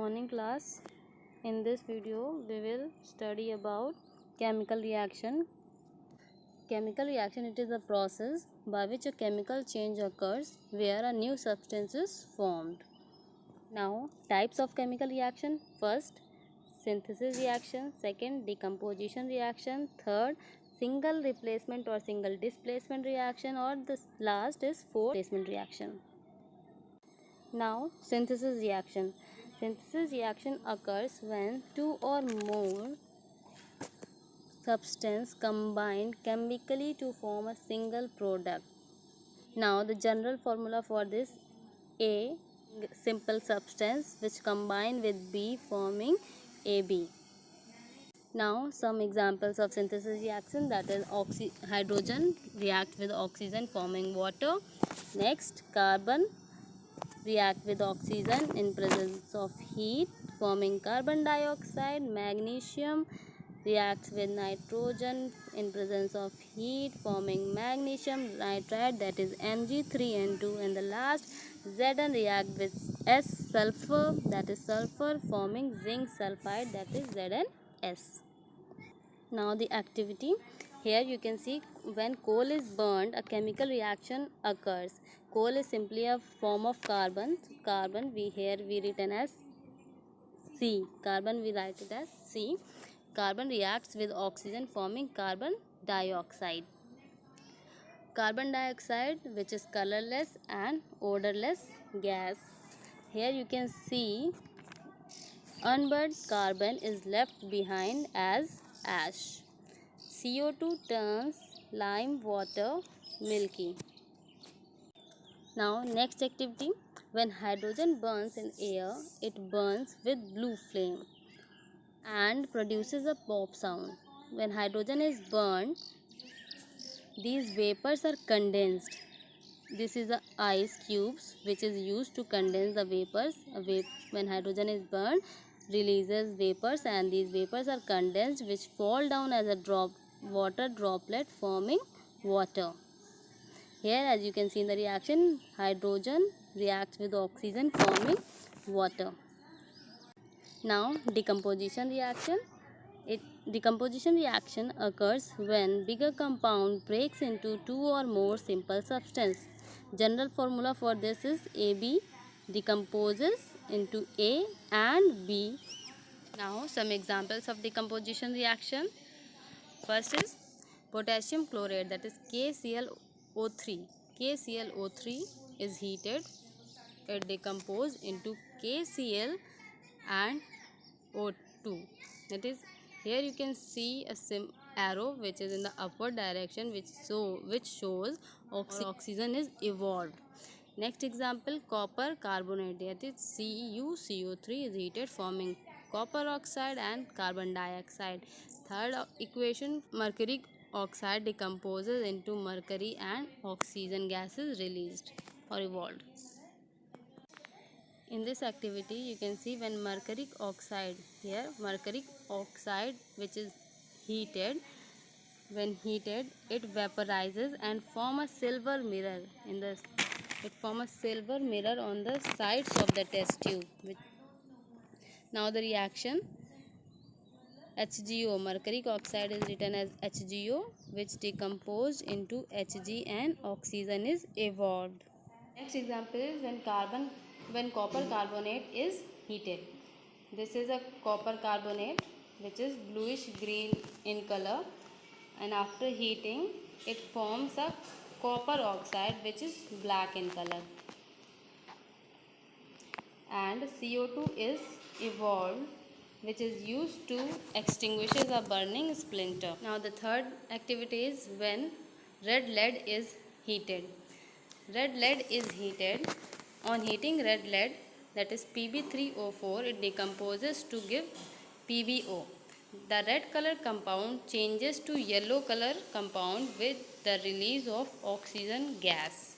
morning class. In this video we will study about chemical reaction. Chemical reaction, it is a process by which a chemical change occurs where a new substance is formed. Now, types of chemical reaction: first, synthesis reaction; second, decomposition reaction; third, single replacement or single displacement reaction; or the last is fourth, replacement reaction. Now, synthesis reaction. Synthesis reaction occurs when two or more substances combine chemically to form a single product. Now, the general formula for this: A, simple substance which combine with B forming AB. Now, some examples of synthesis reaction, that is hydrogen react with oxygen forming water. Next, carbon react with oxygen in presence of heat forming carbon dioxide. Magnesium reacts with nitrogen in presence of heat forming magnesium nitride, that is Mg3N2. And the last, Zn react with S sulfur, that is sulfur forming zinc sulfide, that is ZnS. Now the activity. Here you can see when coal is burned, a chemical reaction occurs. Coal is simply a form of carbon. Carbon we written as C. Carbon we write it as C. Carbon reacts with oxygen forming carbon dioxide. Carbon dioxide, which is colorless and odorless gas. Here you can see unburned carbon is left behind as ash. CO2 turns lime water milky. Now next activity. When hydrogen burns in air, it burns with blue flame and produces a pop sound. When hydrogen is burned, these vapors are condensed. This is the ice cubes which is used to condense the vapors. When hydrogen is burned, releases vapors, and these vapors are condensed, which fall down as a water droplet forming water. Here, as you can see in the reaction, hydrogen reacts with oxygen forming water. Now, decomposition reaction. Decomposition reaction occurs when bigger compound breaks into two or more simple substances. General formula for this is AB decomposes into A and B. Now, some examples of decomposition reaction. First is potassium chloride, that is KClO3. KClO3 is heated. It decomposes into KCl and O2. That is, here you can see a arrow which is in the upward direction, which shows oxygen is evolved. Next example, copper carbonate, that is CuCO3 is heated forming copper oxide and carbon dioxide. Third equation, mercury oxide decomposes into mercury and oxygen gas is released or evolved. In this activity, you can see when mercuric oxide, which is heated, when heated, it vaporizes and form a silver mirror on the sides of the test tube. Now the reaction, HgO, mercuric oxide is written as HgO, which decomposed into Hg and oxygen is evolved. Next example is when copper carbonate is heated. This is a copper carbonate which is bluish green in color, and after heating it forms a copper oxide which is black in color, and CO2 is evolved, which is used to extinguish a burning splinter. Now the third activity is when red lead is heated. Red lead is heated. On heating red lead, that is Pb3O4, it decomposes to give PbO. The red color compound changes to yellow color compound with the release of oxygen gas.